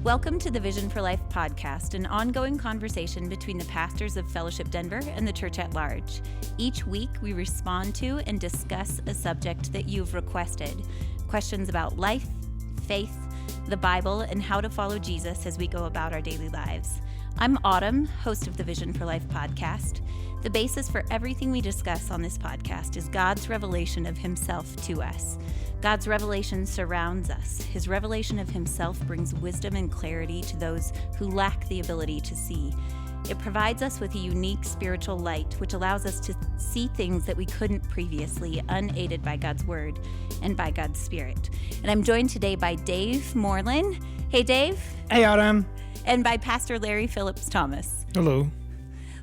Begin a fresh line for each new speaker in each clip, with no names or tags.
Welcome to the Vision for Life podcast, an ongoing conversation between the pastors of Fellowship Denver and the church at large. Each week, we respond to and discuss a subject that you've requested. Questions about life, faith, the Bible, and how to follow Jesus as we go about our daily lives. I'm Autumn, host of the Vision for Life podcast. The basis for everything we discuss on this podcast is God's revelation of himself to us. God's revelation surrounds us. His revelation of himself brings wisdom and clarity to those who lack the ability to see. It provides us with a unique spiritual light, which allows us to see things that we couldn't previously, unaided by God's word and by God's Spirit. And I'm joined today by Dave Moreland. Hey, Dave.
Hey, Autumn.
And by Pastor Larry Phillips Thomas.
Hello.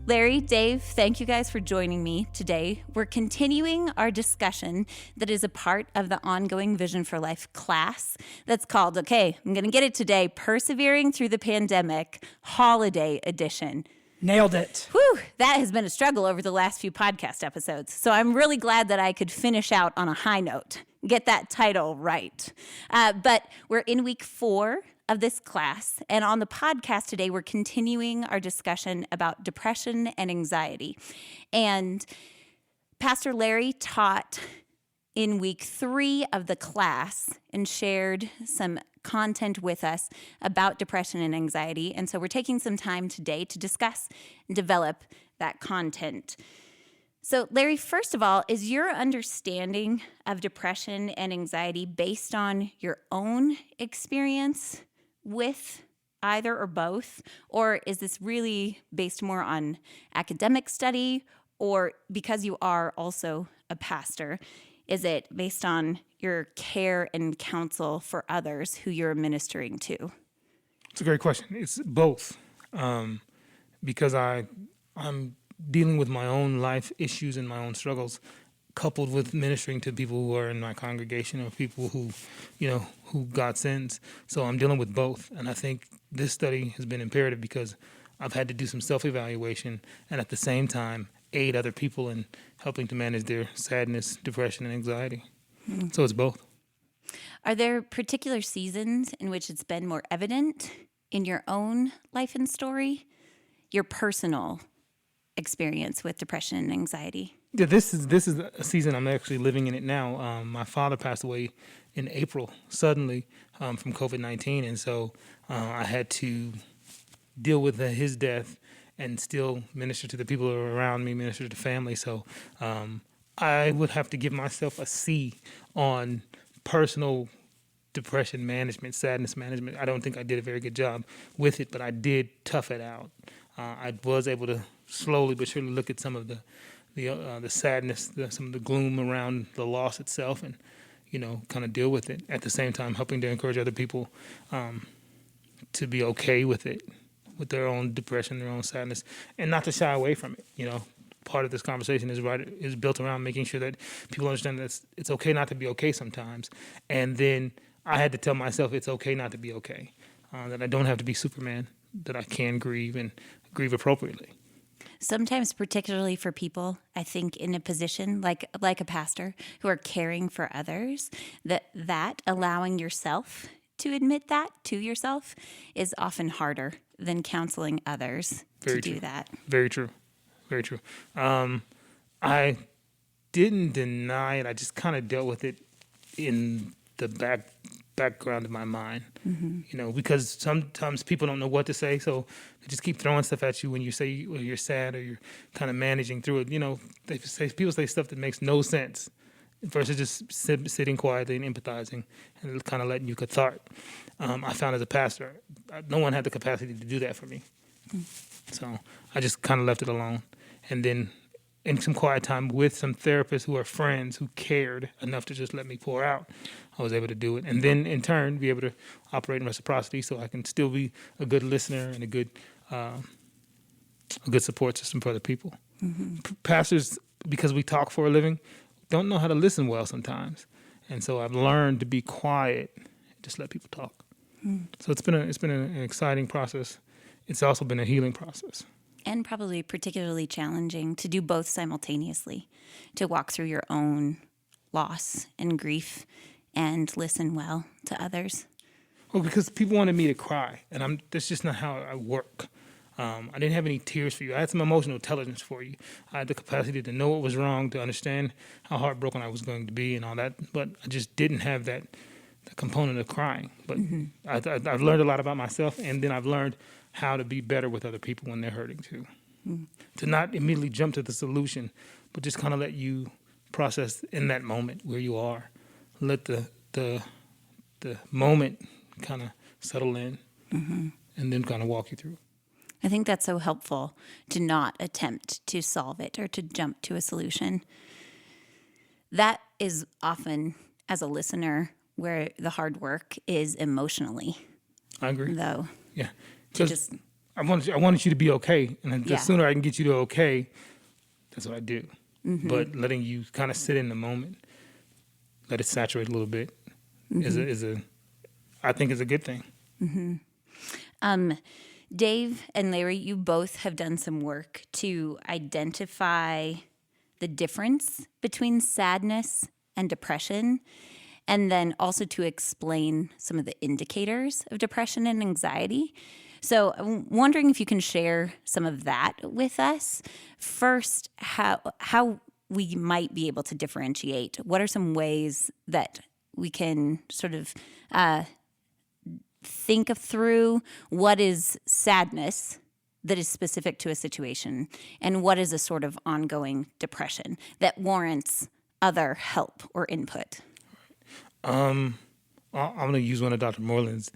Larry, Dave, thank you guys for joining me today. We're continuing our discussion that is a part of the ongoing Vision for Life class that's called, okay, I'm going to get it today, Persevering Through the Pandemic, Holiday Edition.
Nailed it.
Whew, that has been a struggle over the last few podcast episodes. So I'm really glad that I could finish out on a high note, get that title right. But we're in week 4 of this class, and on the podcast today, we're continuing our discussion about depression and anxiety. And Pastor Larry taught in week 3 of the class and shared some content with us about depression and anxiety. And so we're taking some time today to discuss and develop that content. So Larry, first of all, is your understanding of depression and anxiety based on your own experience with either or both? Or is this really based more on academic study? Or because you are also a pastor, is it based on your care and counsel for others who you're ministering to?
It's a great question. It's both. Because I'm dealing with my own life issues and my own struggles, coupled with ministering to people who are in my congregation or people who God sends. So I'm dealing with both. And I think this study has been imperative because I've had to do some self-evaluation and at the same time aid other people in helping to manage their sadness, depression, and anxiety. Mm-hmm. So it's both.
Are there particular seasons in which it's been more evident in your own life and story, your personal experience with depression and anxiety?
Yeah, this is a season I'm actually living in it now. My father passed away in April suddenly from COVID-19, and so I had to deal with his death and still minister to the people who are around me, minister to family. So I would have to give myself a C on personal depression management, sadness management. I don't think I did a very good job with it, but I did tough it out. I was able to slowly but surely look at some of the sadness, some of the gloom around the loss itself, and kind of deal with it. At the same time, helping to encourage other people to be okay with it, with their own depression, their own sadness, and not to shy away from it. Part of this conversation is built around making sure that people understand that it's okay not to be okay sometimes. And then I had to tell myself it's okay not to be okay, that I don't have to be Superman, that I can grieve and grieve appropriately.
Sometimes, particularly for people, I think in a position like a pastor who are caring for others, that allowing yourself to admit that to yourself is often harder than counseling others to do that.
Very true. Very true. I didn't deny it. I just kind of dealt with it in the background of my mind, because sometimes people don't know what to say, so they just keep throwing stuff at you when you say you're sad or you're kind of managing through it. People say stuff that makes no sense versus just sitting quietly and empathizing and kind of letting you cathartic. I found as a pastor, no one had the capacity to do that for me. So I just kind of left it alone. And then in some quiet time with some therapists who are friends who cared enough to just let me pour out, I was able to do it. And then in turn, be able to operate in reciprocity so I can still be a good listener and a good support system for other people. Mm-hmm. Pastors, because we talk for a living, don't know how to listen well sometimes. And so I've learned to be quiet and just let people talk. Mm. So it's been an exciting process. It's also been a healing process.
And probably particularly challenging to do both simultaneously, to walk through your own loss and grief and listen well to others.
Well, because people wanted me to cry, and that's just not how I work. I didn't have any tears for you. I had some emotional intelligence for you. I had the capacity to know what was wrong, to understand how heartbroken I was going to be and all that, but I just didn't have that component of crying. But I've learned a lot about myself, and then I've learned how to be better with other people when they're hurting too. To not immediately jump to the solution, but just kind of let you process in that moment where you are. Let the moment kind of settle in, and then kind of walk you through.
I think that's so helpful to not attempt to solve it or to jump to a solution. That is often, as a listener, where the hard work is emotionally.
I agree.
Though.
Yeah. Because I wanted you to be okay. And the sooner I can get you to okay, that's what I do. But letting you kind of sit in the moment, let it saturate a little bit, I think is a good thing.
Dave and Larry, you both have done some work to identify the difference between sadness and depression, and then also to explain some of the indicators of depression and anxiety. So I'm wondering if you can share some of that with us. First, how we might be able to differentiate. What are some ways that we can sort of think through what is sadness that is specific to a situation and what is a sort of ongoing depression that warrants other help or input?
I'm going to use one of Dr. Moreland's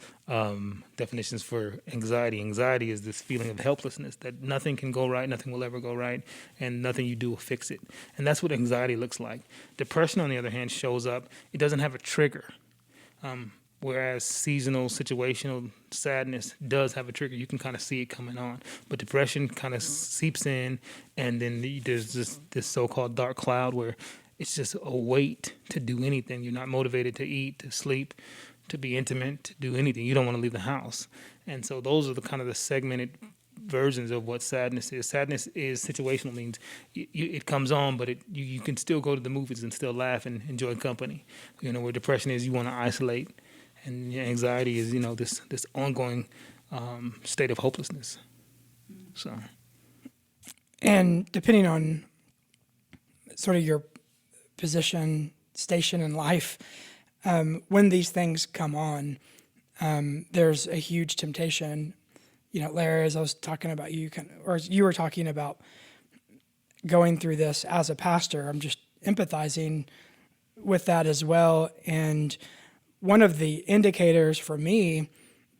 definitions for anxiety. Anxiety is this feeling of helplessness, that nothing can go right, nothing will ever go right, and nothing you do will fix it. And that's what anxiety looks like. Depression, on the other hand, shows up. It doesn't have a trigger. Whereas seasonal, situational sadness does have a trigger. You can kind of see it coming on. But depression kind of seeps in, and then there's this so-called dark cloud where it's just a weight to do anything. You're not motivated to eat, to sleep, to be intimate, to do anything. You don't want to leave the house. And so those are the kind of the segmented versions of what sadness is. Sadness is situational, means it comes on, but you can still go to the movies and still laugh and enjoy company. Where depression is, you want to isolate. And anxiety is, this ongoing state of hopelessness. So,
and depending on sort of your position, station in life, when these things come on, there's a huge temptation. Larry, as I was talking about you, or as you were talking about going through this as a pastor, I'm just empathizing with that as well. And one of the indicators for me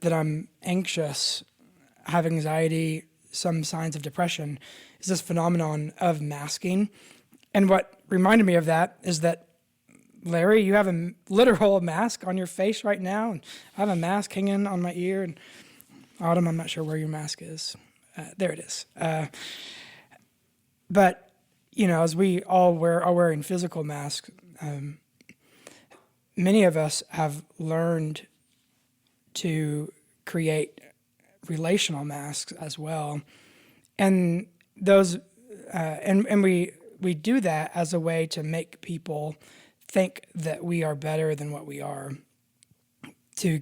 that I'm anxious, have anxiety, some signs of depression, is this phenomenon of masking. And what reminded me of that is that, Larry, you have a literal mask on your face right now, and I have a mask hanging on my ear. And Autumn, I'm not sure where your mask is. There it is. But, as we all are wearing physical masks, many of us have learned to create relational masks as well, and those, and we do that as a way to make people think that we are better than what we are, to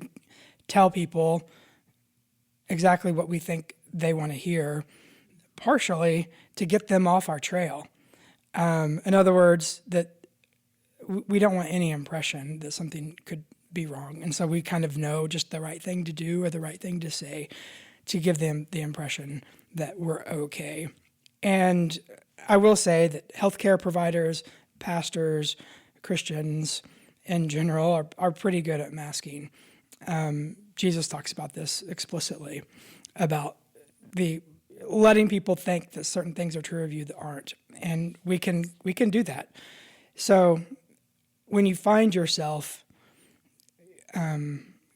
tell people exactly what we think they want to hear, partially to get them off our trail. In other words, that we don't want any impression that something could be wrong. And so we kind of know just the right thing to do or the right thing to say to give them the impression that we're okay. And I will say that healthcare providers, pastors, Christians in general are pretty good at masking. Jesus talks about this explicitly, about the letting people think that certain things are true of you that aren't. And we can do that. So when you find yourself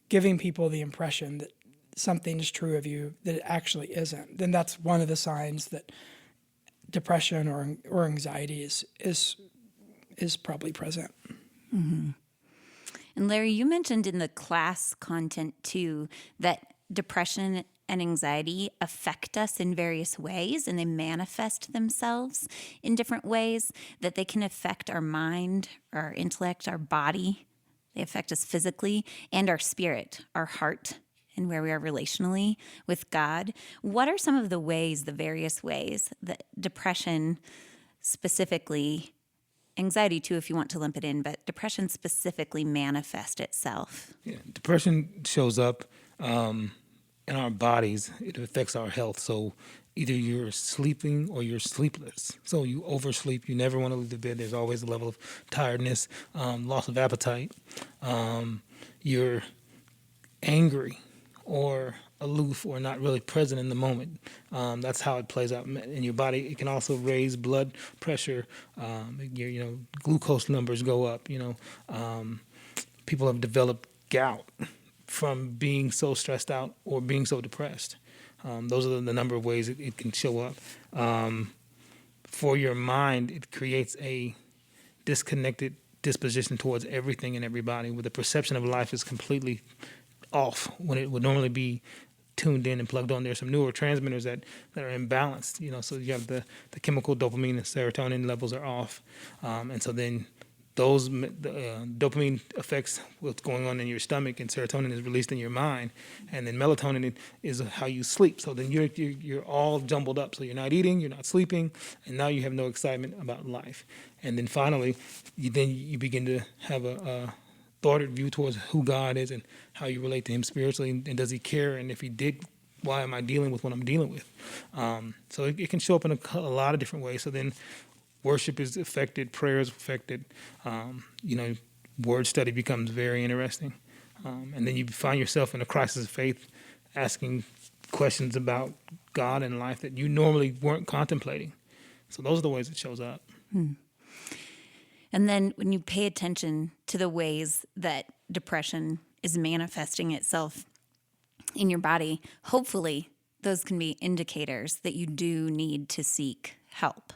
giving people the impression that something is true of you that it actually isn't, then that's one of the signs that depression or anxiety is probably present.
Mm-hmm. And Larry, you mentioned in the class content too that depression and anxiety affect us in various ways, and they manifest themselves in different ways, that they can affect our mind, our intellect, our body They affect us physically and our spirit, our heart, and where we are relationally with God. What are some of the ways, the various ways that depression specifically, anxiety too, if you want to lump it in, but depression specifically manifest itself?
Yeah, depression shows up in our bodies. It affects our health. So either you're sleeping or you're sleepless. So you oversleep. You never want to leave the bed. There's always a level of tiredness, loss of appetite. You're angry or aloof or not really present in the moment. That's how it plays out in your body. It can also raise blood pressure. Your glucose numbers go up. People have developed gout from being so stressed out or being so depressed. Those are the number of ways it can show up. For your mind, it creates a disconnected disposition towards everything and everybody, where the perception of life is completely off when it would normally be tuned in and plugged on. There's some neurotransmitters that are imbalanced, so you have the chemical dopamine and serotonin levels are off. And so then those dopamine affects what's going on in your stomach, and serotonin is released in your mind, and then melatonin is how you sleep. So then you're all jumbled up. So you're not eating, you're not sleeping, and now you have no excitement about life. And then finally, you begin to have a thwarted view towards who God is and how you relate to Him spiritually, and does He care? And if He did, why am I dealing with what I'm dealing with? So it can show up in a lot of different ways. So then worship is affected, prayer is affected. Word study becomes very interesting. And then you find yourself in a crisis of faith asking questions about God and life that you normally weren't contemplating. So those are the ways it shows up.
And then when you pay attention to the ways that depression is manifesting itself in your body, hopefully those can be indicators that you do need to seek help,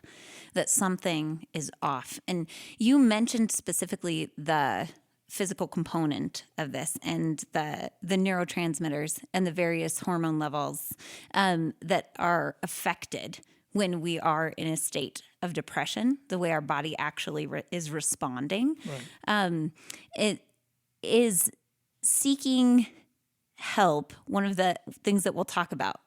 that something is off. And you mentioned specifically the physical component of this and the neurotransmitters and the various hormone levels that are affected when we are in a state of depression, the way our body actually is responding.
Right.
It is seeking help. One of the things that we'll talk about,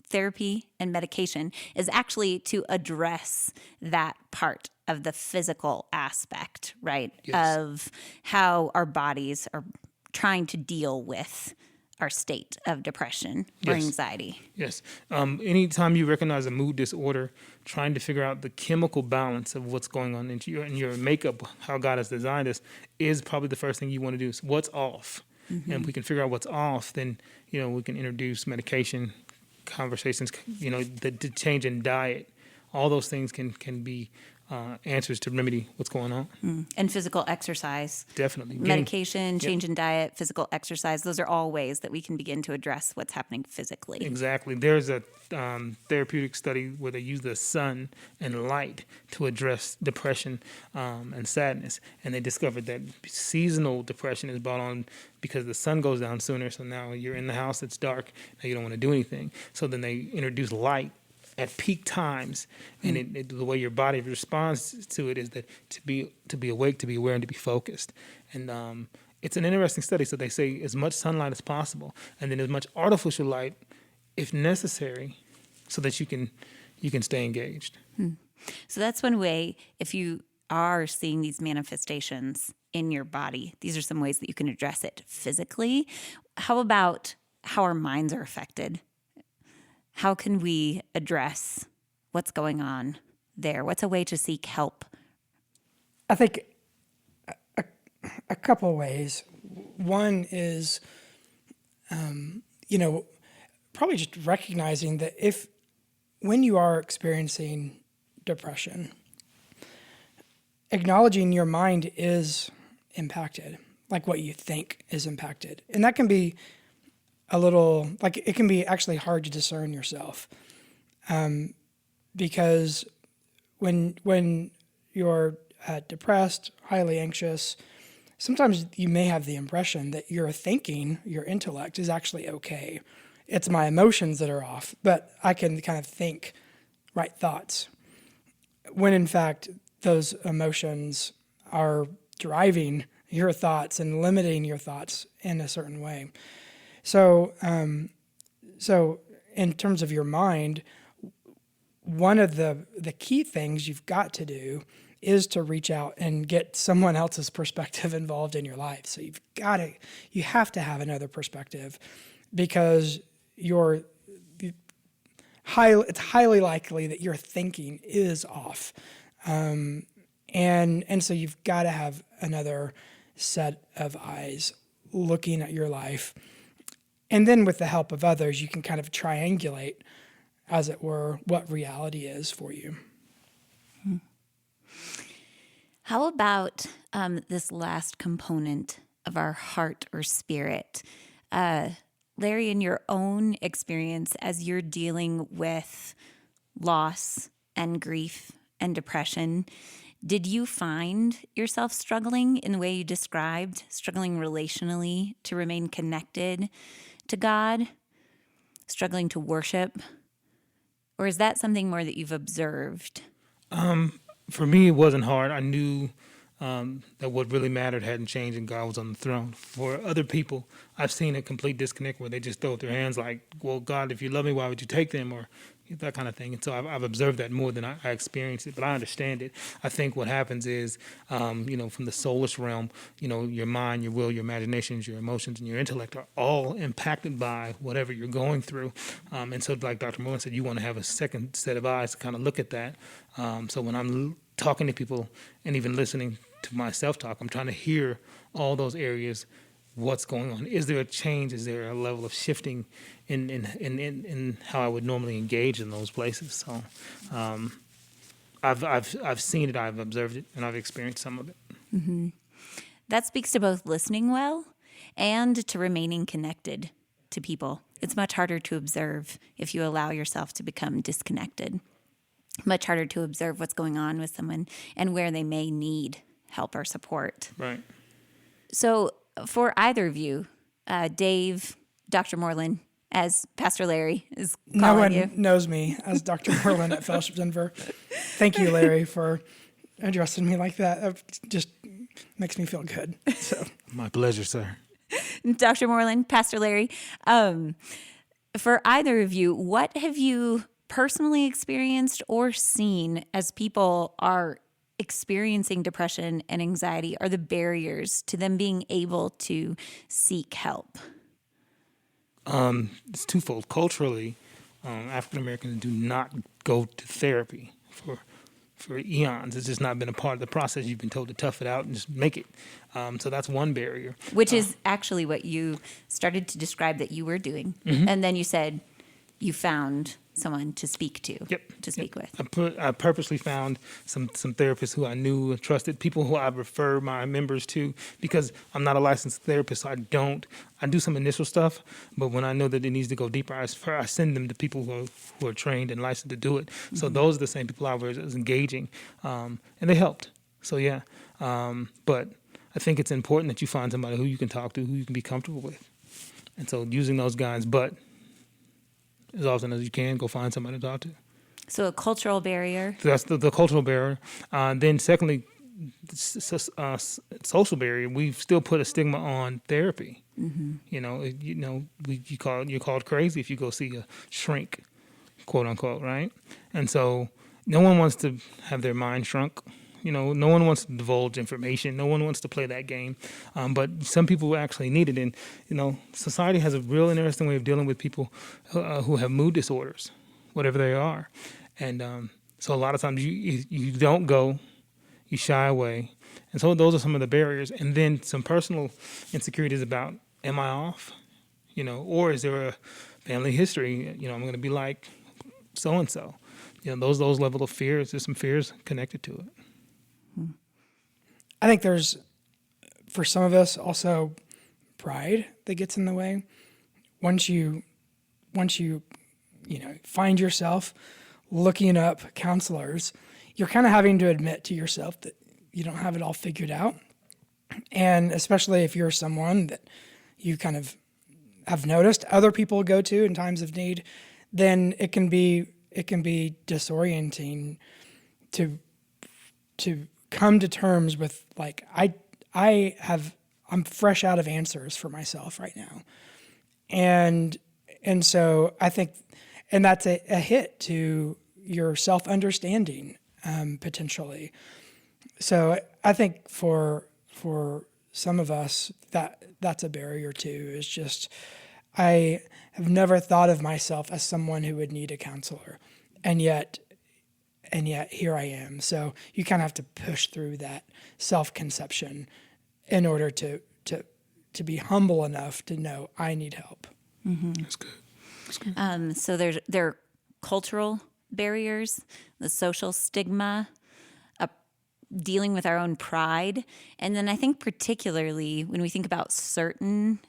therapy and medication, is actually to address that part of the physical aspect, right?
Yes.
Of how our bodies are trying to deal with our state of depression or
Yes.
anxiety.
Yes. Anytime you recognize a mood disorder, trying to figure out the chemical balance of what's going on in your makeup, how God has designed us, is probably the first thing you want to do. So what's off? Mm-hmm. And if we can figure out what's off, then we can introduce medication, conversations, the change in diet. All those things can be answers to remedy what's going on.
And physical exercise.
Definitely.
Medication, change in diet, physical exercise. Those are all ways that we can begin to address what's happening physically.
Exactly. There's a therapeutic study where they use the sun and light to address depression and sadness. And they discovered that seasonal depression is brought on because the sun goes down sooner. So now you're in the house, it's dark, now you don't want to do anything. So then they introduce light at peak times, and the way your body responds to it is that to be awake, to be aware, and to be focused. And it's an interesting study. So they say as much sunlight as possible, and then as much artificial light, if necessary, so that you can stay engaged.
So that's one way. If you are seeing these manifestations in your body, these are some ways that you can address it physically. How about how our minds are affected? How can we address what's going on there? What's a way to seek help?
I think a couple ways. One is, probably just recognizing that when you are experiencing depression, acknowledging your mind is impacted, like what you think is impacted. And that can be it can be actually hard to discern yourself, because when you're depressed, highly anxious, sometimes you may have the impression that your thinking, your intellect is actually okay. It's my emotions that are off, but I can kind of think right thoughts, when in fact those emotions are driving your thoughts and limiting your thoughts in a certain way. So, so in terms of your mind, one of the key things you've got to do is to reach out and get someone else's perspective involved in your life. So you have to have another perspective, because it's highly likely that your thinking is off. And so you've got to have another set of eyes looking at your life. And then with the help of others, you can kind of triangulate, as it were, what reality is for you.
How about this last component of our heart or spirit? Larry, in your own experience, as you're dealing with loss and grief and depression, did you find yourself struggling in the way you described, struggling relationally to remain connected to God, struggling to worship? Or is that something more that you've observed?
For me, it wasn't hard. I knew that what really mattered hadn't changed and God was on the throne. For other people, I've seen a complete disconnect where they just throw up their hands like, well, God, if you love me, why would you take them? Or that kind of thing. And so I've observed that more than I experienced it, but I understand it. I think what happens is, from the soulless realm, your mind, your will, your imaginations, your emotions, and your intellect are all impacted by whatever you're going through. And so like Dr. Moore said, you want to have a second set of eyes to kind of look at that. So when I'm talking to people and even listening to myself talk, I'm trying to hear all those areas. What's going on? Is there a change? Is there a level of shifting in how I would normally engage in those places? So, I've seen it, I've observed it, and I've experienced some of it.
Mm-hmm. That speaks to both listening well and to remaining connected to people. It's much harder to observe if you allow yourself to become disconnected. Much harder to observe what's going on with someone and where they may need help or support.
Right.
So, for either of you, Dave, Dr. Moreland, as Pastor Larry is calling
No one
you.
knows me as Dr. Moreland at Fellowship Denver. Thank you, Larry, for addressing me like that. That just makes me feel good. So,
My pleasure, sir.
Dr. Moreland, Pastor Larry, for either of you, what have you personally experienced or seen as people are experiencing depression and anxiety are the barriers to them being able to seek help?
It's twofold. Culturally, African Americans do not go to therapy for eons. It's just not been a part of the process. You've been told to tough it out and just make it. So that's one barrier.
Which is actually what you started to describe that you were doing. Mm-hmm. And then you said you found someone to speak to, speak with.
I purposely found some therapists who I knew and trusted, people who I refer my members to, because I'm not a licensed therapist, so I do some initial stuff, but when I know that it needs to go deeper, I send them to people who are trained and licensed to do it. Mm-hmm. So those are the same people I was engaging, and they helped. So yeah, but I think it's important that you find somebody who you can talk to, who you can be comfortable with. And so using those guys, but as often as you can, go find somebody to talk to.
So a cultural barrier.
So that's the cultural barrier. Then secondly, social barrier. We've still put a stigma on therapy. Mm-hmm. You're called crazy if you go see a shrink, quote unquote, right? And so no one wants to have their mind shrunk. No one wants to divulge information. No one wants to play that game. But some people actually need it. And, society has a real interesting way of dealing with people who have mood disorders, whatever they are. And so a lot of times you don't go, you shy away. And so those are some of the barriers. And then some personal insecurities about, am I off? Or is there a family history? I'm going to be like so-and-so. Those level of fears, there's some fears connected to it.
I think there's, for some of us, also pride that gets in the way. Once you find yourself looking up counselors, you're kind of having to admit to yourself that you don't have it all figured out. And especially if you're someone that you kind of have noticed other people go to in times of need, then it can be disorienting to come to terms with, like, I'm fresh out of answers for myself right now. And so I think, and that's a hit to your self-understanding, potentially. So I think for some of us, that's a barrier too, is just, I have never thought of myself as someone who would need a counselor. And yet here I am. So you kind of have to push through that self-conception in order to be humble enough to know I need help.
That's good. That's good.
So there are cultural barriers, the social stigma, dealing with our own pride. And then I think particularly when we think about certain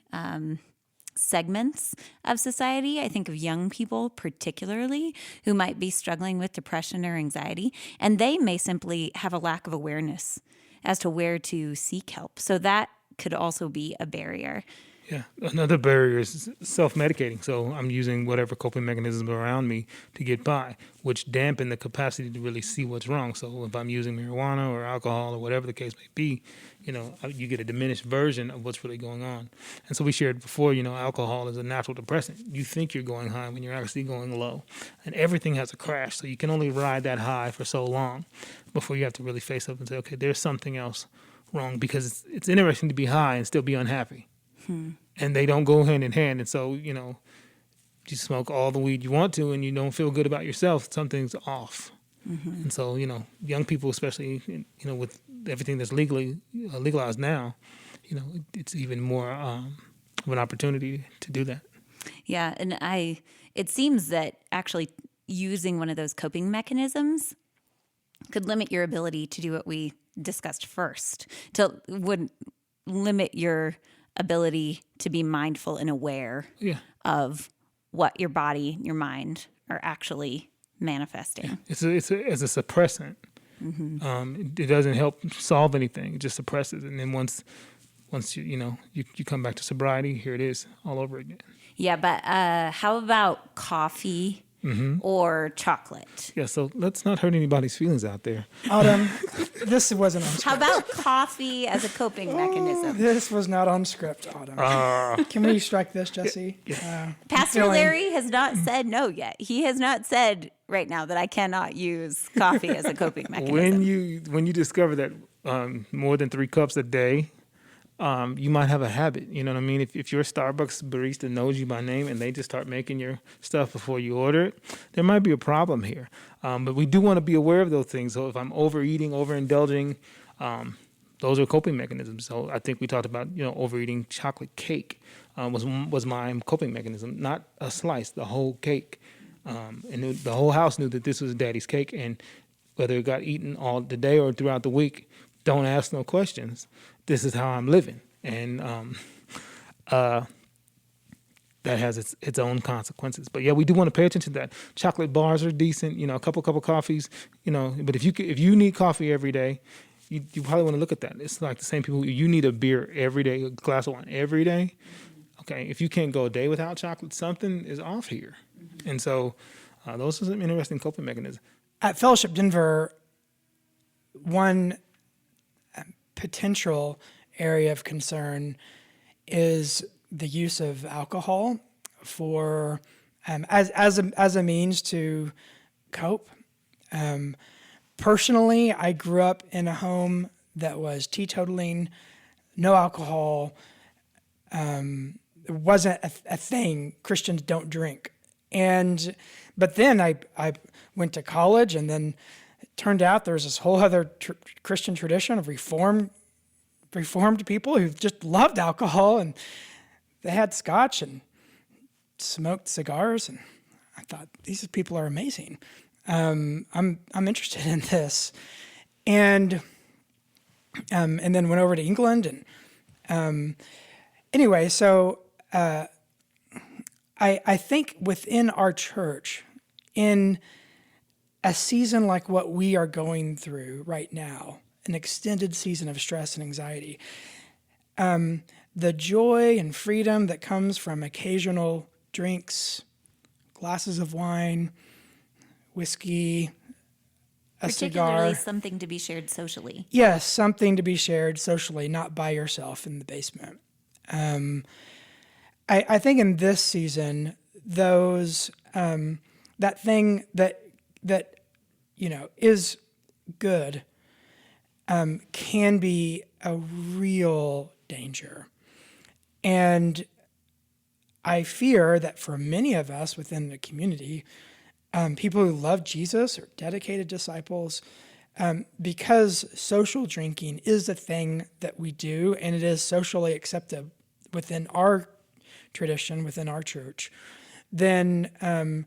segments of society, I think of young people particularly who might be struggling with depression or anxiety, and they may simply have a lack of awareness as to where to seek help. So that could also be a barrier.
Yeah, another barrier is self-medicating. So I'm using whatever coping mechanisms around me to get by, which dampen the capacity to really see what's wrong. So if I'm using marijuana or alcohol or whatever the case may be, you get a diminished version of what's really going on. And so we shared before, alcohol is a natural depressant. You think you're going high when you're actually going low. And everything has a crash, so you can only ride that high for so long before you have to really face up and say, okay, there's something else wrong, because it's interesting to be high and still be unhappy. And they don't go hand in hand. And so, you smoke all the weed you want to and you don't feel good about yourself, something's off. And so, young people, especially, with everything that's legalized now, it's even more of an opportunity to do that.
Yeah, and it seems that actually using one of those coping mechanisms could limit your ability to do what we discussed first, would limit your ability to be mindful and aware of what your body, your mind are actually manifesting.
Yeah. It's a suppressant. It doesn't help solve anything. It just suppresses. And then once you come back to sobriety, here it is all over again. Yeah,
but how about coffee or chocolate?
Yeah, so let's not hurt anybody's feelings out there.
Autumn, this wasn't on script.
How about coffee as a coping mechanism?
This was not on script, Autumn. Can we strike this, Jesse?
Pastor Larry has not said no yet. He has not said right now that I cannot use coffee as a coping mechanism.
When you discover that more than 3 cups a day, you might have a habit. You know what I mean? If your Starbucks barista knows you by name and they just start making your stuff before you order it, there might be a problem here. But we do want to be aware of those things. So if I'm overeating, overindulging, those are coping mechanisms. So I think we talked about, overeating chocolate cake was my coping mechanism, not a slice, the whole cake. And the whole house knew that this was Daddy's cake, and whether it got eaten all the day or throughout the week, don't ask no questions. This is how I'm living. And that has its own consequences. But yeah, we do want to pay attention to that. Chocolate bars are decent, a couple of coffees, but if you need coffee every day, you probably want to look at that. It's like the same people, you need a beer every day, a glass of wine every day. Okay, if you can't go a day without chocolate, something is off here. And so those are some interesting coping mechanisms.
At Fellowship Denver, one potential area of concern is the use of alcohol for as a means to cope. Personally, I grew up in a home that was teetotaling, no alcohol. It wasn't a thing. Christians don't drink. But then I went to college, and then it turned out there was this whole other Christian tradition of reformed people who just loved alcohol, and they had scotch and smoked cigars, and I thought, these people are amazing. I'm interested in this, and then went over to England, and anyway, so I think within our church, in a season like what we are going through right now, an extended season of stress and anxiety, the joy and freedom that comes from occasional drinks, glasses of wine, whiskey, a
Particularly
cigar.
something to be shared socially.
Yes, something to be shared socially, not by yourself in the basement. I think in this season, those that thing that is good can be a real danger, and I fear that for many of us within the community, people who love Jesus or dedicated disciples, because social drinking is a thing that we do and it is socially accepted within our tradition, within our church, then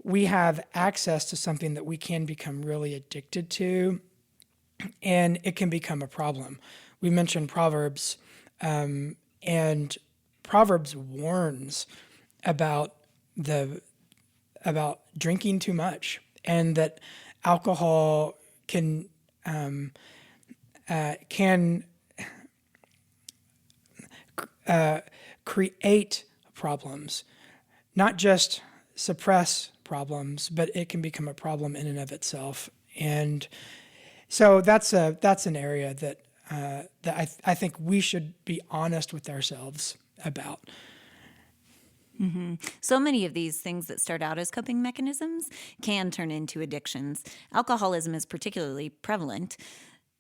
we have access to something that we can become really addicted to, and it can become a problem. We mentioned Proverbs, and Proverbs warns about drinking too much, and that alcohol can create problems, not just suppress problems, but it can become a problem in and of itself. And so that's an area that I think we should be honest with ourselves about.
So many of these things that start out as coping mechanisms can turn into addictions. Alcoholism is particularly prevalent,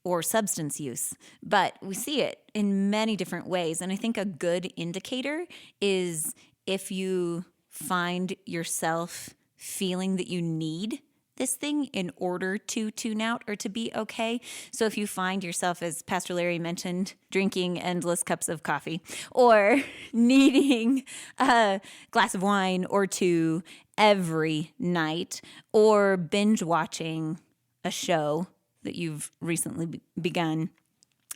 or substance use, but we see it in many different ways. And I think a good indicator is if you find yourself feeling that you need this thing in order to tune out or to be okay. So if you find yourself, as Pastor Larry mentioned, drinking endless cups of coffee or needing a glass of wine or two every night, or binge watching a show that you've recently begun,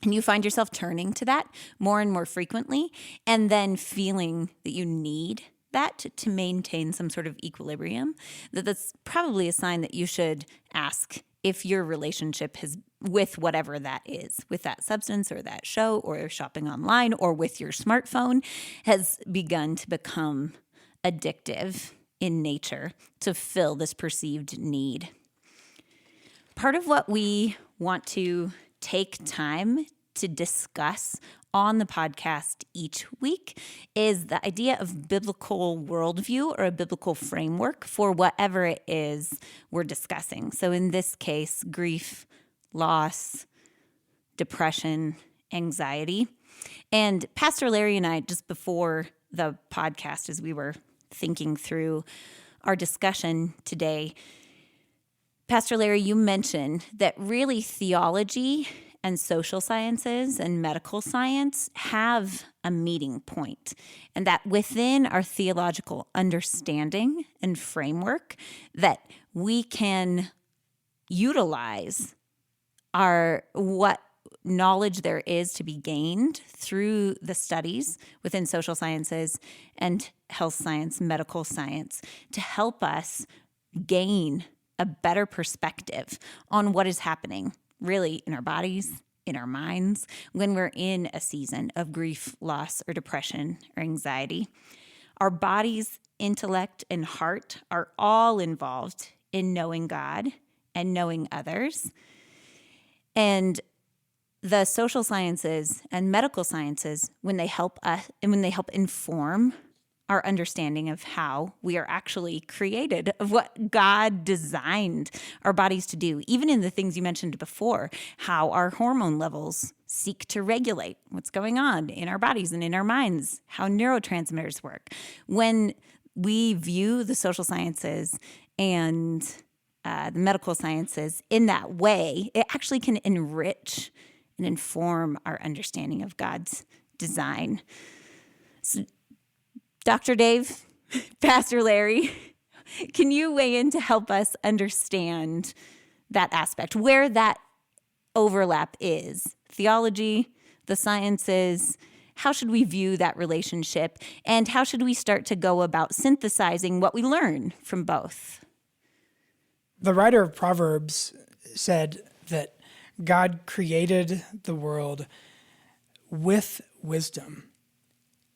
and you find yourself turning to that more and more frequently, and then feeling that you need that to maintain some sort of equilibrium, that's probably a sign that you should ask if your relationship has, with whatever that is, with that substance or that show or shopping online or with your smartphone, has begun to become addictive in nature to fill this perceived need. Part of what we want to take time to discuss on the podcast each week is the idea of biblical worldview or a biblical framework for whatever it is we're discussing. So in this case, grief, loss, depression, anxiety. And Pastor Larry and I, just before the podcast, as we were thinking through our discussion today, Pastor Larry, you mentioned that really theology and social sciences and medical science have a meeting point, and that within our theological understanding and framework that we can utilize what knowledge there is to be gained through the studies within social sciences and health science, medical science, to help us gain a better perspective on what is happening really in our bodies, in our minds, when we're in a season of grief, loss, or depression or anxiety. Our bodies, intellect, and heart are all involved in knowing God and knowing others. And the social sciences and medical sciences, when they help us and when they help inform our understanding of how we are actually created, of what God designed our bodies to do, even in the things you mentioned before, how our hormone levels seek to regulate what's going on in our bodies and in our minds, how neurotransmitters work. When we view the social sciences and the medical sciences in that way, it actually can enrich and inform our understanding of God's design. So, Dr. Dave, Pastor Larry, can you weigh in to help us understand that aspect, where that overlap is? Theology, the sciences, how should we view that relationship, and how should we start to go about synthesizing what we learn from both?
The writer of Proverbs said that God created the world with wisdom.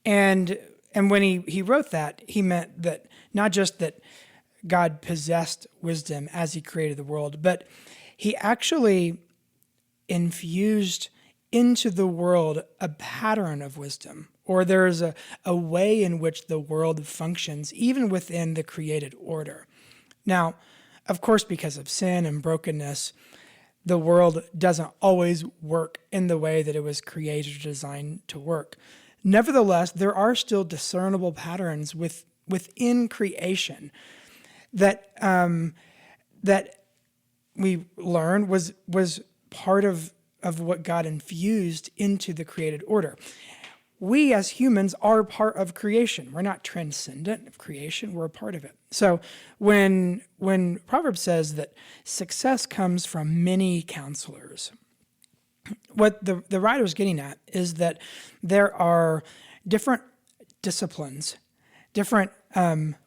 And when he wrote that, he meant that not just that God possessed wisdom as he created the world, but he actually infused into the world a pattern of wisdom, or there's a way in which the world functions, even within the created order. Now, of course, because of sin and brokenness, the world doesn't always work in the way that it was created or designed to work. Nevertheless, there are still discernible patterns within creation that that we learned was part of what God infused into the created order. We as humans are part of creation. We're not transcendent of creation, we're a part of it. So when Proverbs says that success comes from many counselors, what the writer's getting at is that there are different disciplines, different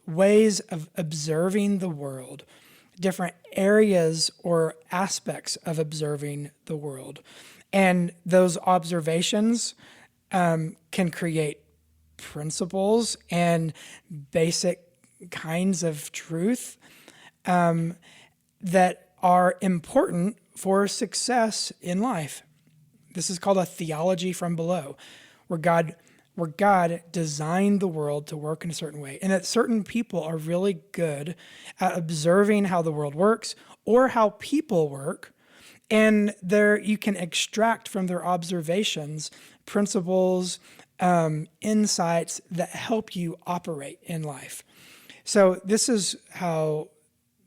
ways of observing the world, different areas or aspects of observing the world. And those observations can create principles and basic kinds of truth that are important for success in life. This is called a theology from below, where God designed the world to work in a certain way, and that certain people are really good at observing how the world works or how people work, and there you can extract from their observations principles, insights that help you operate in life. So this is how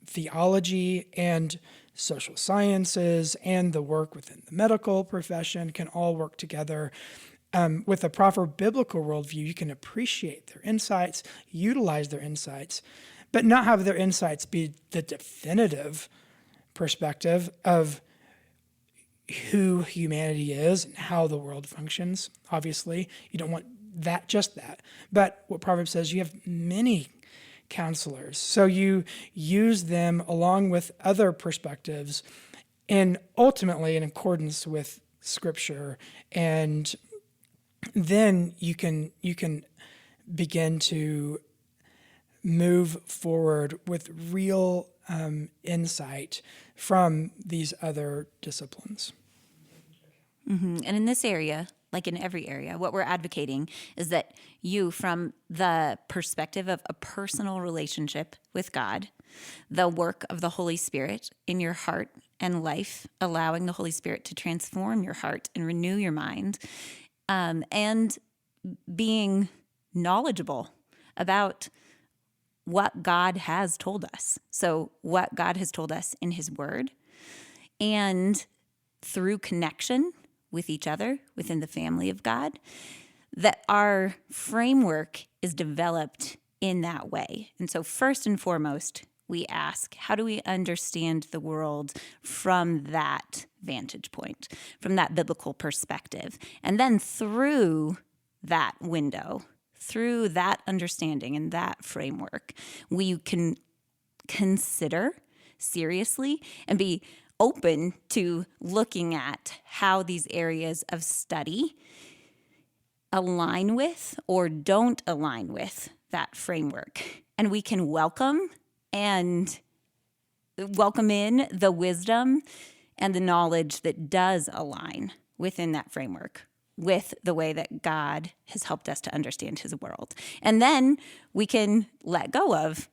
theology and social sciences and the work within the medical profession can all work together. With a proper biblical worldview, you can appreciate their insights, utilize their insights, but not have their insights be the definitive perspective of who humanity is and how the world functions. Obviously, you don't want that, just that. But what Proverbs says, you have many counselors. So you use them along with other perspectives and ultimately in accordance with Scripture, and then you can begin to move forward with real insight from these other disciplines.
Mm-hmm. And in this area, like in every area, what we're advocating is that you, from the perspective of a personal relationship with God, the work of the Holy Spirit in your heart and life, allowing the Holy Spirit to transform your heart and renew your mind, and being knowledgeable about what God has told us. So what God has told us in his word, and through connection with each other within the family of God, that our framework is developed in that way. And so first and foremost, we ask, how do we understand the world from that vantage point, from that biblical perspective? And then through that window, through that understanding and that framework, we can consider seriously and be open to looking at how these areas of study align with or don't align with that framework. And we can welcome in the wisdom and the knowledge that does align within that framework with the way that God has helped us to understand his world. And then we can let go of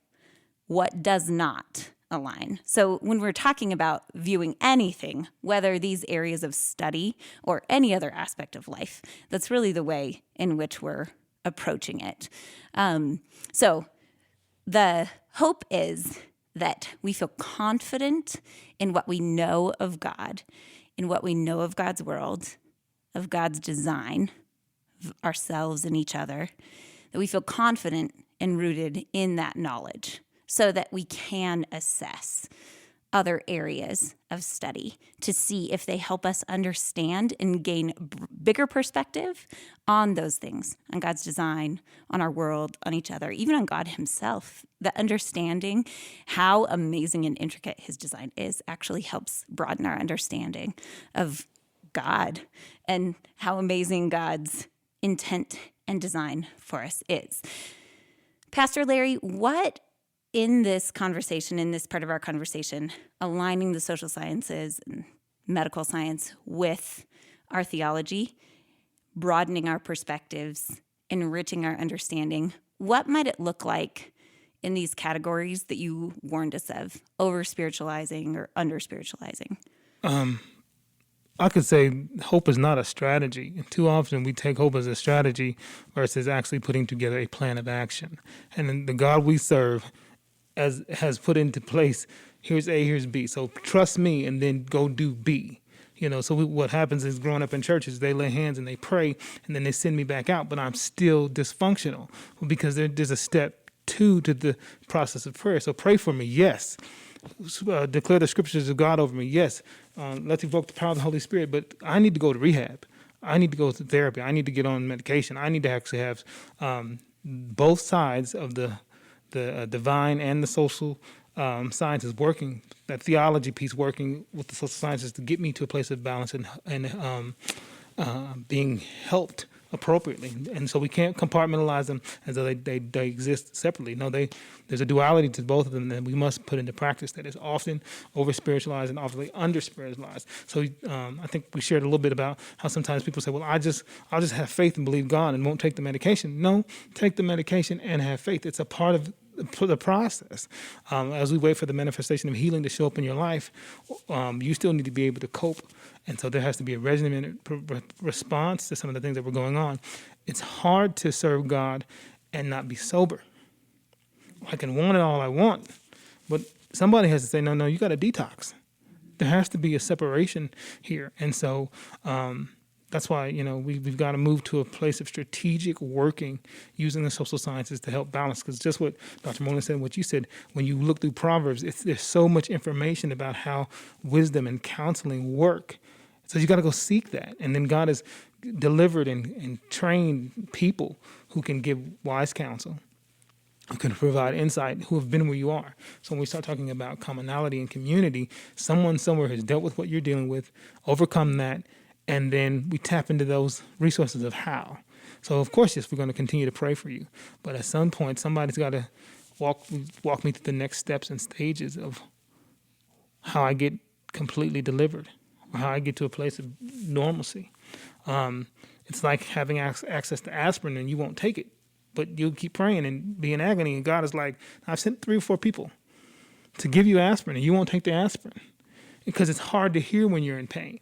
what does not align. So when we're talking about viewing anything, whether these areas of study or any other aspect of life, that's really the way in which we're approaching it. So the hope is that we feel confident in what we know of God, in what we know of God's world, of God's design, of ourselves and each other, that we feel confident and rooted in that knowledge so that we can assess other areas of study to see if they help us understand and gain bigger perspective on those things, on God's design, on our world, on each other, even on God himself. The understanding how amazing and intricate his design is actually helps broaden our understanding of God and how amazing God's intent and design for us is. Pastor Larry, what in this conversation, in this part of our conversation, aligning the social sciences and medical science with our theology, broadening our perspectives, enriching our understanding, what might it look like in these categories that you warned us of, over-spiritualizing or under-spiritualizing?
I could say hope is not a strategy. And too often we take hope as a strategy versus actually putting together a plan of action. And then the God we serve has put into place, here's A, here's B. So trust me and then go do B. So what happens is growing up in churches, they lay hands and they pray and then they send me back out, but I'm still dysfunctional because there's a step 2 to the process of prayer. So pray for me, yes. Declare the scriptures of God over me, yes. Let's evoke the power of the Holy Spirit, but I need to go to rehab. I need to go to therapy. I need to get on medication. I need to actually have both sides of the divine and the social sciences working, that theology piece working with the social sciences to get me to a place of balance and being helped appropriately. And so we can't compartmentalize them as though they exist separately. No, there's a duality to both of them that we must put into practice that is often over-spiritualized and often under-spiritualized. So I think we shared a little bit about how sometimes people say, well, I'll just have faith and believe God and won't take the medication. No, take the medication and have faith. It's a part of the process. As we wait for the manifestation of healing to show up in your life, you still need to be able to cope. And so there has to be a regimented response to some of the things that were going on. It's hard to serve God and not be sober. I can want it all I want, but somebody has to say, no, you got to detox. There has to be a separation here. And so that's why, we've got to move to a place of strategic working using the social sciences to help balance. Because just what Dr. Molan said, what you said, when you look through Proverbs, there's so much information about how wisdom and counseling work. So you got to go seek that. And then God has delivered and trained people who can give wise counsel, who can provide insight, who have been where you are. So when we start talking about commonality and community, someone somewhere has dealt with what you're dealing with, overcome that, and then we tap into those resources of how. So of course, yes, we're going to continue to pray for you. But at some point, somebody's got to walk me through the next steps and stages of how I get completely delivered, or how I get to a place of normalcy. It's like having access to aspirin and you won't take it, but you'll keep praying and be in agony. And God is like, I've sent 3 or 4 people to give you aspirin and you won't take the aspirin because it's hard to hear when you're in pain.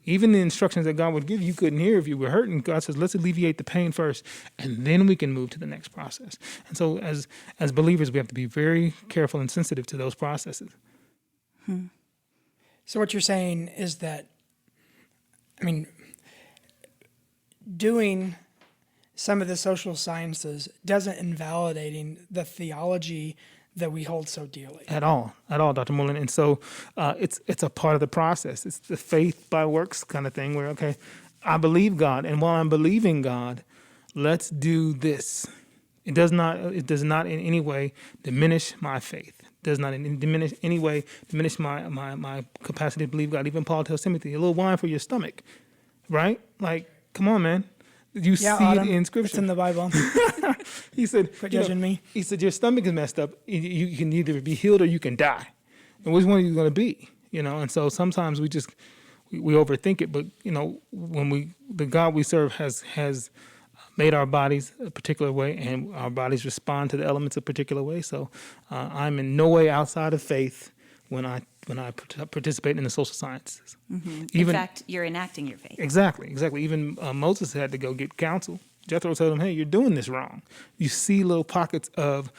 Even the instructions that God would give you couldn't hear if you were hurting. God says, let's alleviate the pain first, and then we can move to the next process. And so as believers, we have to be very careful and sensitive to those processes.
So what you're saying is that, doing some of the social sciences doesn't invalidating the theology that we hold so dearly.
At all, Dr. Molan. And so it's a part of the process. It's the faith by works kind of thing where, okay, I believe God, and while I'm believing God, let's do this. It does not in any way diminish my faith. It does not in any way diminish my capacity to believe God. Even Paul tells Timothy, a little wine for your stomach, right? Like, come on, man. You see
Autumn,
it in Scripture.
It's in the Bible.
He said,
quit judging me.
He said, your stomach is messed up. You can either be healed or you can die. And which one are you going to be? And so sometimes we overthink it. But, when the God we serve has made our bodies a particular way and our bodies respond to the elements a particular way. So I'm in no way outside of faith when I participate in the social sciences.
Mm-hmm. In fact, you're enacting your faith.
Exactly. Even Moses had to go get counsel. Jethro told him, hey, you're doing this wrong. You see little pockets of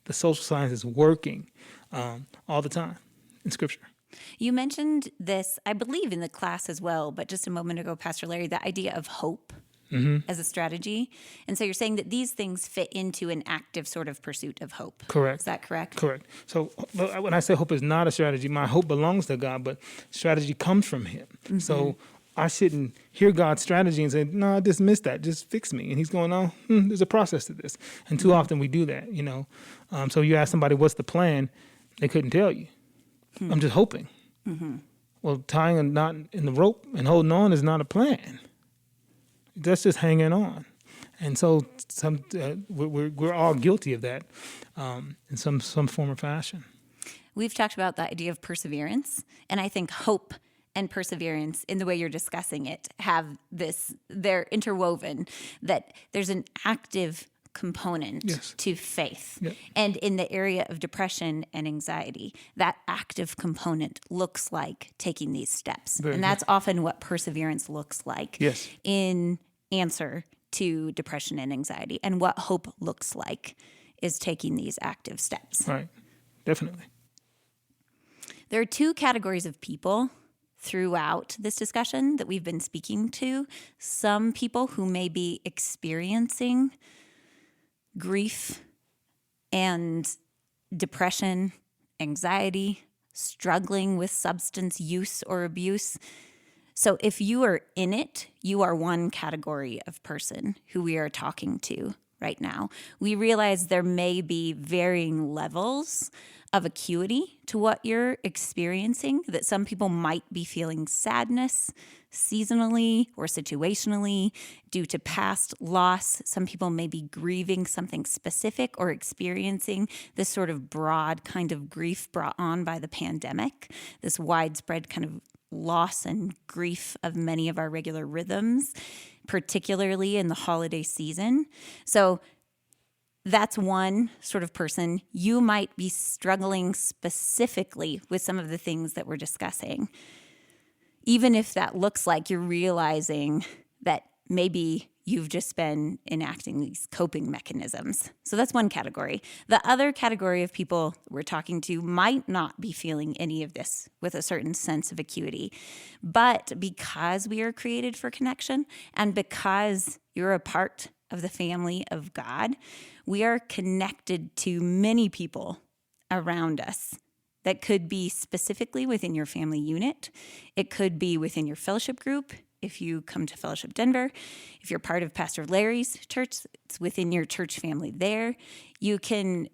the social sciences working all the time in Scripture.
You mentioned this, I believe, in the class as well, but just a moment ago, Pastor Larry, the idea of hope as a strategy. And so you're saying that these things fit into an active sort of pursuit of hope.
Correct.
Is that correct?
Correct. So when I say hope is not a strategy, my hope belongs to God, but strategy comes from Him. Mm-hmm. So I shouldn't hear God's strategy and say, no, I dismiss that. Just fix me. And He's going, oh, there's a process to this. And too often we do that, So you ask somebody, what's the plan? They couldn't tell you. I'm just hoping. Mm-hmm. Well, tying a knot in the rope and holding on is not a plan. That's just hanging on. And so we're all guilty of that in some form or fashion.
We've talked about the idea of perseverance, and I think hope and perseverance in the way you're discussing it they're interwoven, that there's an active component
Yes.
to faith.
Yep.
And in the area of depression and anxiety, that active component looks like taking these steps.
Very
and that's often what perseverance looks like
Yes.
in answer to depression and anxiety. And what hope looks like is taking these active steps.
Right. Definitely.
There are two categories of people throughout this discussion that we've been speaking to. Some people who may be experiencing grief and depression, anxiety, struggling with substance use or abuse. So if you are in it, you are one category of person who we are talking to right now. We realize there may be varying levels of acuity to what you're experiencing, that some people might be feeling sadness seasonally or situationally due to past loss. Some people may be grieving something specific or experiencing this sort of broad kind of grief brought on by the pandemic, this widespread kind of loss and grief of many of our regular rhythms, particularly in the holiday season. So that's one sort of person. You might be struggling specifically with some of the things that we're discussing. Even if that looks like you're realizing that maybe you've just been enacting these coping mechanisms. So that's one category. The other category of people we're talking to might not be feeling any of this with a certain sense of acuity. But because we are created for connection and because you're a part of the family of God, we are connected to many people around us. That could be specifically within your family unit. It could be within your fellowship group. If you come to Fellowship Denver, if you're part of Pastor Larry's church, it's within your church family there. You can,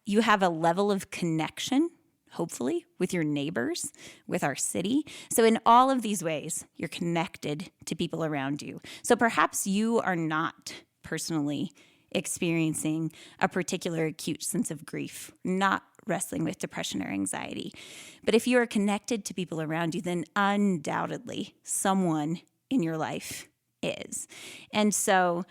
you have a level of connection, hopefully, with your neighbors, with our city. So in all of these ways, you're connected to people around you. So perhaps you are not personally experiencing a particular acute sense of grief, not wrestling with depression or anxiety. But if you are connected to people around you, then undoubtedly someone in your life is. And so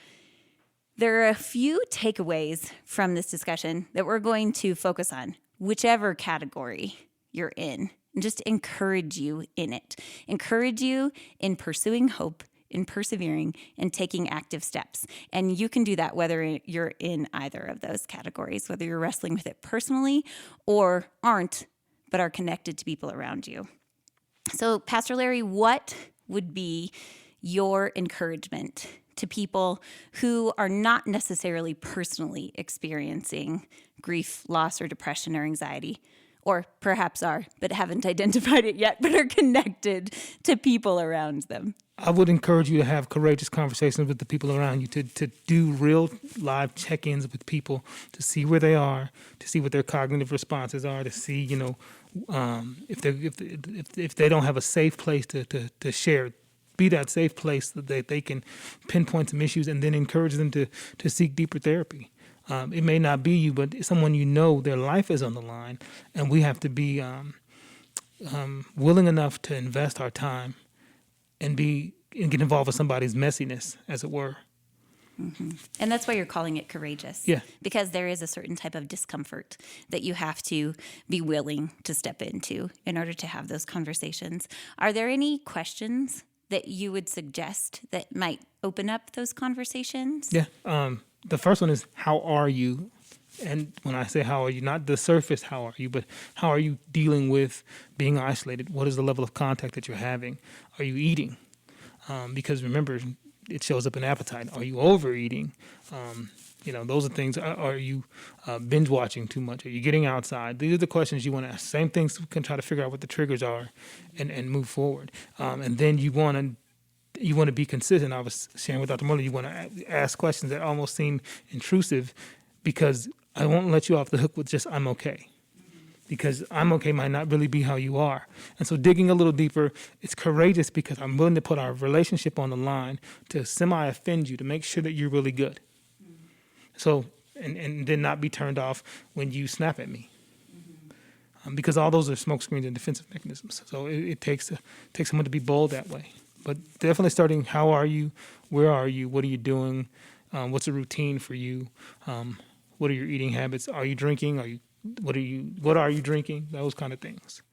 there are a few takeaways from this discussion that we're going to focus on, whichever category you're in, and just encourage you in it. Encourage you in pursuing hope, in persevering, and taking active steps. And you can do that whether you're in either of those categories, whether you're wrestling with it personally or aren't, but are connected to people around you. So, Pastor Larry, what would be your encouragement to people who are not necessarily personally experiencing grief, loss, or depression or anxiety, or perhaps are, but haven't identified it yet, but are connected to people around them?
I would encourage you to have courageous conversations with the people around you, to do real live check-ins with people, to see where they are, to see what their cognitive responses are, to see, if they don't have a safe place to share, be that safe place that they can pinpoint some issues, and then encourage them to seek deeper therapy. It may not be you, but someone their life is on the line, and we have to be willing enough to invest our time and get involved with somebody's messiness, as it were.
Mm-hmm. And that's why you're calling it courageous.
Yeah.
Because there is a certain type of discomfort that you have to be willing to step into in order to have those conversations. Are there any questions that you would suggest that might open up those conversations?
Yeah. The first one is, how are you? And when I say how are you, not the surface how are you, but how are you dealing with being isolated? What is the level of contact that you're having? Are you eating? Because remember, it shows up in appetite. Are you overeating? Those are things. Are you binge watching too much? Are you getting outside? These are the questions you want to ask. Same things, we can try to figure out what the triggers are and move forward. And then you want to be consistent. I was sharing with Dr. Muller, you want to ask questions that almost seem intrusive, because I won't let you off the hook with just, I'm okay. because I'm okay might not really be how you are. And so digging a little deeper, it's courageous because I'm willing to put our relationship on the line to semi-offend you, to make sure that you're really good. So, and then not be turned off when you snap at me. Because all those are smoke screens and defensive mechanisms. So it takes someone to be bold that way. But definitely starting, how are you? Where are you? What are you doing? What's a routine for you? What are your eating habits? Are you drinking? What are you drinking? Those kind of things.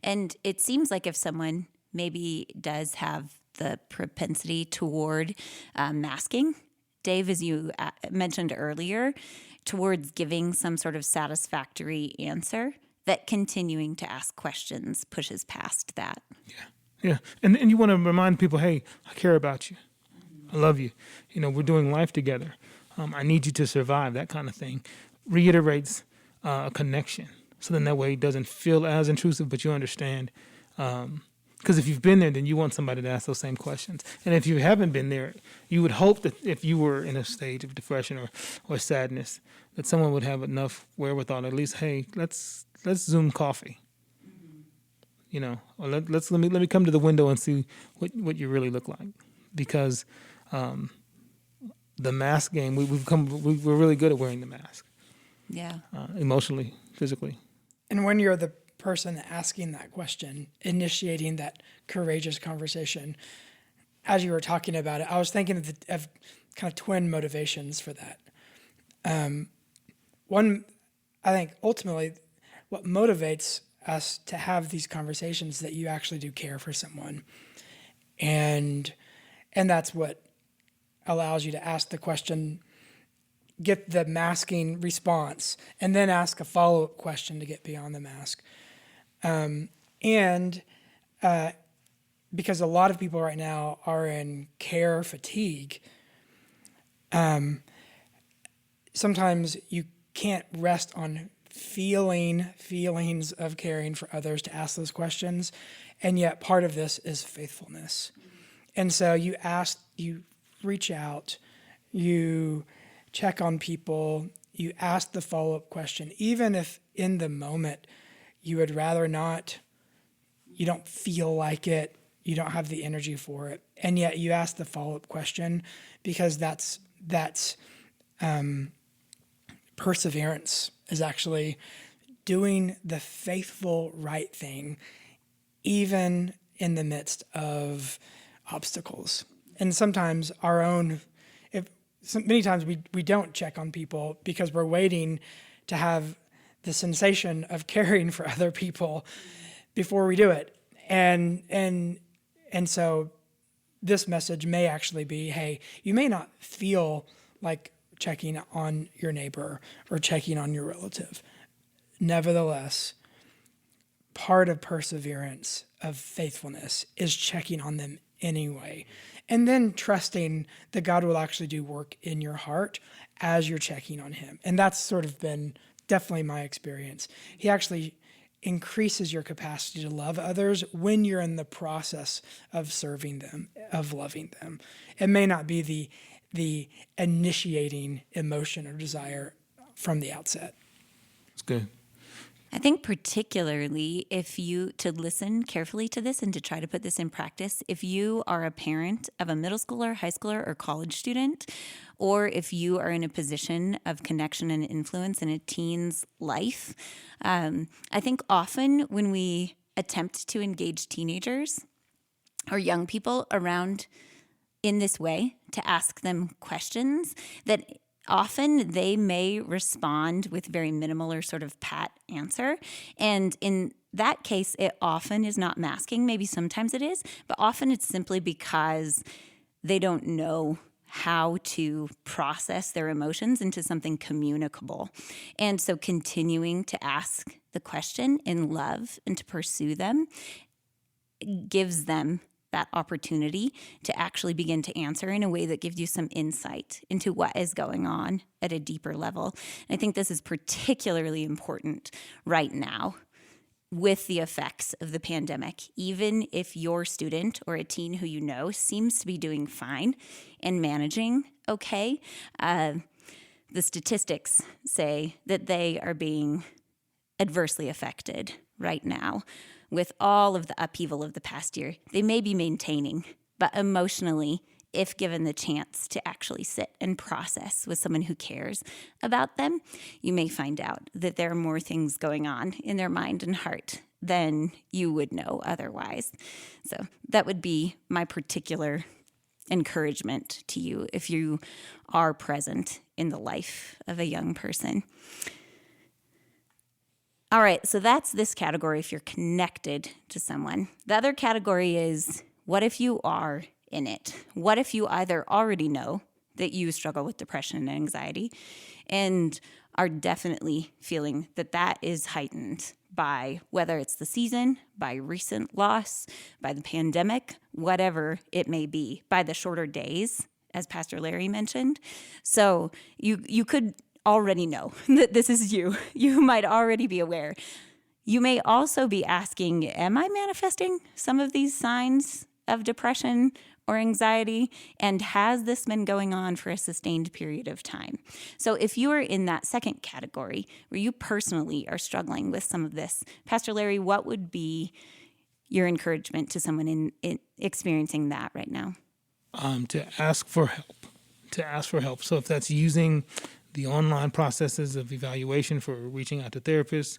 And it seems like if someone maybe does have the propensity toward masking, Dave, as you mentioned earlier, towards giving some sort of satisfactory answer, that continuing to ask questions pushes past that.
Yeah. And you want to remind people, hey, I care about you. I love you. We're doing life together. I need you to survive, that kind of thing. Reiterates a connection. So then that way it doesn't feel as intrusive, but you understand. Because if you've been there, then you want somebody to ask those same questions. And if you haven't been there, you would hope that if you were in a stage of depression or sadness, that someone would have enough wherewithal, at least, hey, let's Zoom coffee. Or let me come to the window and see what you really look like. Because the mask game, we're really good at wearing the mask.
Yeah.
Emotionally, physically.
And when you're the person asking that question, initiating that courageous conversation, as you were talking about it, I was thinking of kind of twin motivations for that. One, I think ultimately what motivates us to have these conversations that you actually do care for someone. And that's what allows you to ask the question, get the masking response, and then ask a follow-up question to get beyond the mask. Because a lot of people right now are in care fatigue, sometimes you can't rest on feelings of caring for others to ask those questions, and yet part of this is faithfulness. And so you reach out, you check on people, you ask the follow-up question, even if in the moment you would rather not, you don't feel like it, you don't have the energy for it, and yet you ask the follow-up question because that's perseverance, is actually doing the faithful right thing, even in the midst of obstacles. And sometimes many times we don't check on people because we're waiting to have the sensation of caring for other people before we do it. And so this message may actually be, hey, you may not feel like checking on your neighbor or checking on your relative. Nevertheless, part of perseverance, of faithfulness, is checking on them anyway. And then trusting that God will actually do work in your heart as you're checking on him. And that's sort of been definitely my experience. He actually increases your capacity to love others when you're in the process of serving them, of loving them. It may not be the initiating emotion or desire from the outset.
It's good.
I think particularly to listen carefully to this and to try to put this in practice, if you are a parent of a middle schooler, high schooler, or college student, or if you are in a position of connection and influence in a teen's life, I think often when we attempt to engage teenagers or young people around in this way, to ask them questions, that often they may respond with very minimal or sort of pat answer. And in that case, it often is not masking. Maybe sometimes it is, but often it's simply because they don't know how to process their emotions into something communicable. And so continuing to ask the question in love and to pursue them gives them that opportunity to actually begin to answer in a way that gives you some insight into what is going on at a deeper level. And I think this is particularly important right now with the effects of the pandemic. Even if your student or a teen who you know seems to be doing fine and managing okay, the statistics say that they are being adversely affected right now with all of the upheaval of the past year. They may be maintaining, but emotionally, if given the chance to actually sit and process with someone who cares about them, you may find out that there are more things going on in their mind and heart than you would know otherwise. So that would be my particular encouragement to you if you are present in the life of a young person. All right, so that's this category if you're connected to someone. The other category is, what if you are in it? What if you either already know that you struggle with depression and anxiety and are definitely feeling that that is heightened by whether it's the season, by recent loss, by the pandemic, whatever it may be, by the shorter days, as Pastor Larry mentioned. So you could already know that this is you. You might already be aware. You may also be asking, am I manifesting some of these signs of depression or anxiety? And has this been going on for a sustained period of time? So if you are in that second category where you personally are struggling with some of this, Pastor Larry, what would be your encouragement to someone in experiencing that right now?
To ask for help. To ask for help. So if that's using the online processes of evaluation for reaching out to therapists,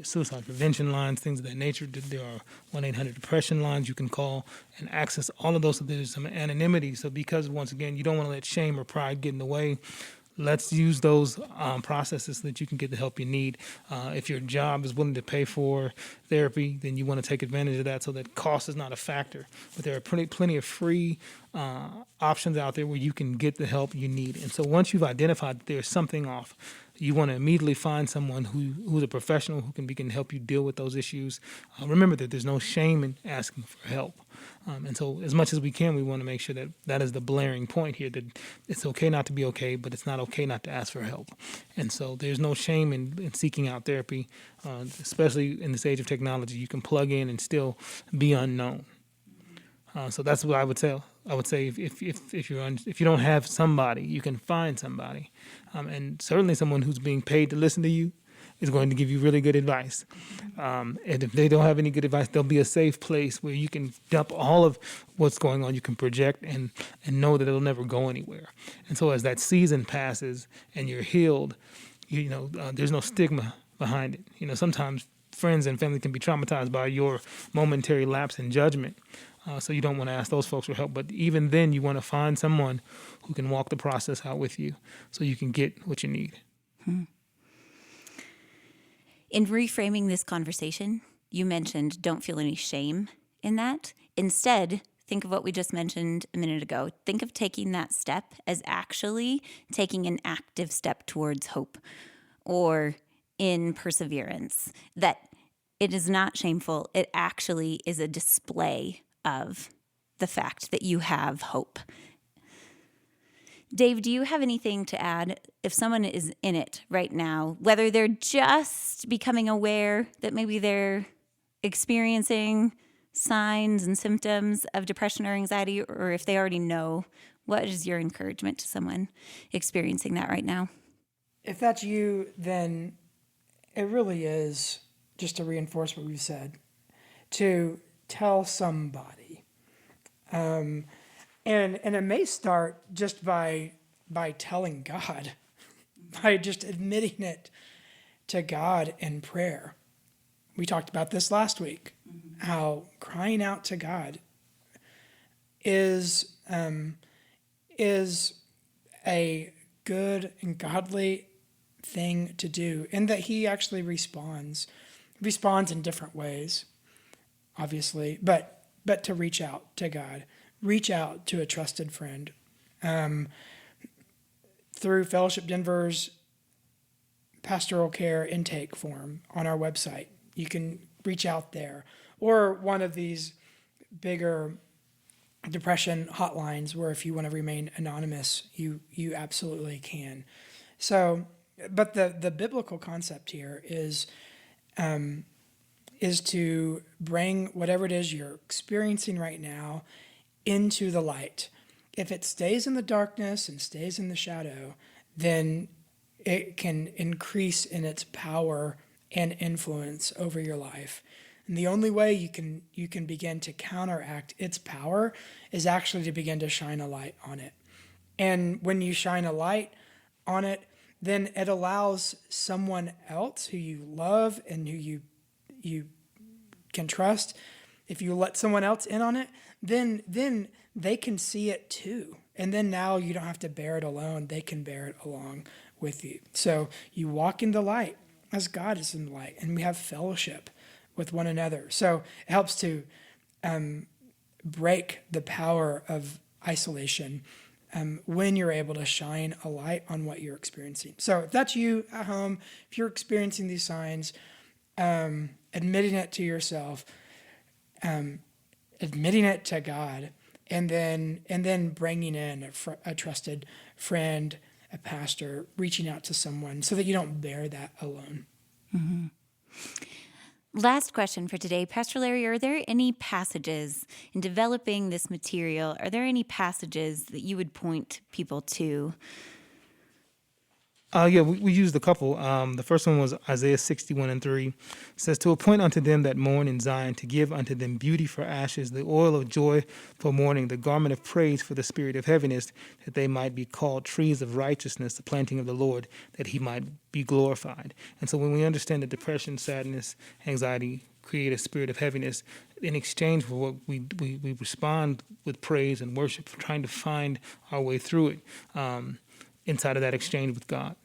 suicide prevention lines, things of that nature. There are 1-800-DEPRESSION lines you can call and access all of those. So there's some anonymity. So because, once again, you don't want to let shame or pride get in the way, let's use those processes so that you can get the help you need. If your job is willing to pay for therapy, then you want to take advantage of that so that cost is not a factor. But there are plenty of free options out there where you can get the help you need. And so once you've identified that there's something off, you want to immediately find someone who's a professional who can help you deal with those issues. Remember that there's no shame in asking for help. And so as much as we can, we want to make sure that that is the blaring point here, that it's okay not to be okay, but it's not okay not to ask for help. And so there's no shame in seeking out therapy, especially in this age of technology. You can plug in and still be unknown. So that's what I would say. I would say if you don't have somebody, you can find somebody, and certainly someone who's being paid to listen to you is going to give you really good advice. And if they don't have any good advice, there'll be a safe place where you can dump all of what's going on. You can project and know that it'll never go anywhere. And so as that season passes and you're healed, there's no stigma behind it. Sometimes friends and family can be traumatized by your momentary lapse in judgment. So you don't want to ask those folks for help. But even then, you want to find someone who can walk the process out with you so you can get what you need.
In reframing this conversation, you mentioned don't feel any shame in that. Instead, think of what we just mentioned a minute ago. Think of taking that step as actually taking an active step towards hope or in perseverance, that it is not shameful. It actually is a display of the fact that you have hope. Dave, do you have anything to add if someone is in it right now, whether they're just becoming aware that maybe they're experiencing signs and symptoms of depression or anxiety, or if they already know? What is your encouragement to someone experiencing that right now?
If that's you, then it really is, just to reinforce what we've said, to tell somebody. And it may start just by telling God, by just admitting it to God in prayer. We talked about this last week, how crying out to God is a good and godly thing to do, and that He actually responds in different ways, obviously, but to reach out to God, reach out to a trusted friend. Through Fellowship Denver's pastoral care intake form on our website, you can reach out there, or one of these bigger depression hotlines where if you want to remain anonymous, you absolutely can. So, but the biblical concept here is to bring whatever it is you're experiencing right now into the light. If it stays in the darkness and stays in the shadow, then it can increase in its power and influence over your life. And the only way you can begin to counteract its power is actually to begin to shine a light on it. And when you shine a light on it, then it allows someone else who you love and who you can trust. If you let someone else in on it, then they can see it too. And then now you don't have to bear it alone. They can bear it along with you. So you walk in the light as God is in the light, and we have fellowship with one another. So it helps to break the power of isolation when you're able to shine a light on what you're experiencing. So if that's you at home, if you're experiencing these signs, admitting it to yourself, admitting it to God, and then bringing in a trusted friend, a pastor, reaching out to someone so that you don't bear that alone.
Mm-hmm. Last question for today. Pastor Larry, are there any passages in developing this material, are there any passages that you would point people to?
We used a couple. The first one was Isaiah 61:3. It says, "To appoint unto them that mourn in Zion, to give unto them beauty for ashes, the oil of joy for mourning, the garment of praise for the spirit of heaviness, that they might be called trees of righteousness, the planting of the Lord, that he might be glorified." And so when we understand that depression, sadness, anxiety create a spirit of heaviness, in exchange for what we respond with praise and worship, trying to find our way through it inside of that exchange with God.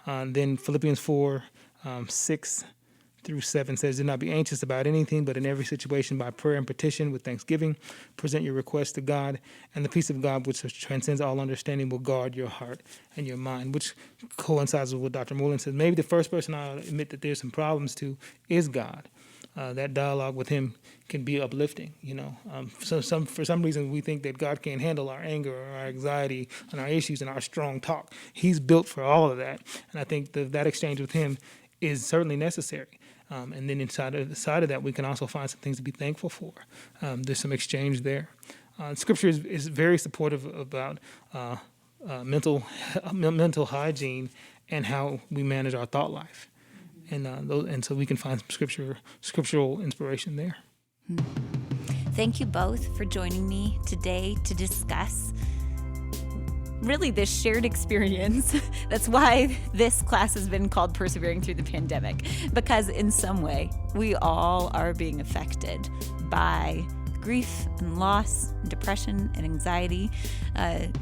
Then Philippians 4:6-7 says, "Do not be anxious about anything, but in every situation by prayer and petition with thanksgiving, present your requests to God, and the peace of God, which transcends all understanding, will guard your heart and your mind," which coincides with what Dr. Moreland says. Maybe the first person I'll admit that there's some problems to is God. That dialogue with him can be uplifting, for some reason we think that God can't handle our anger or our anxiety and our issues and our strong talk. He's built for all of that, and I think that exchange with him is certainly necessary. And then inside of that, we can also find some things to be thankful for. There's some exchange there. Scripture is very supportive about mental hygiene and how we manage our thought life. And so we can find some scriptural inspiration there.
Thank you both for joining me today to discuss really this shared experience. That's why this class has been called Persevering Through the Pandemic, because in some way we all are being affected by grief and loss, and depression and anxiety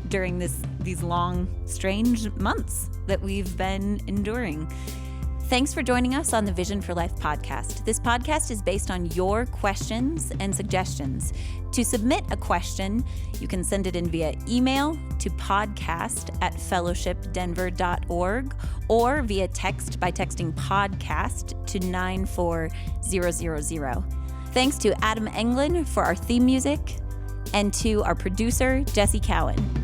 during these long, strange months that we've been enduring. Thanks for joining us on the Vision for Life podcast. This podcast is based on your questions and suggestions. To submit a question, you can send it in via email to podcast@fellowshipdenver.org or via text by texting podcast to 94000. Thanks to Adam Englund for our theme music and to our producer, Jesse Cowan.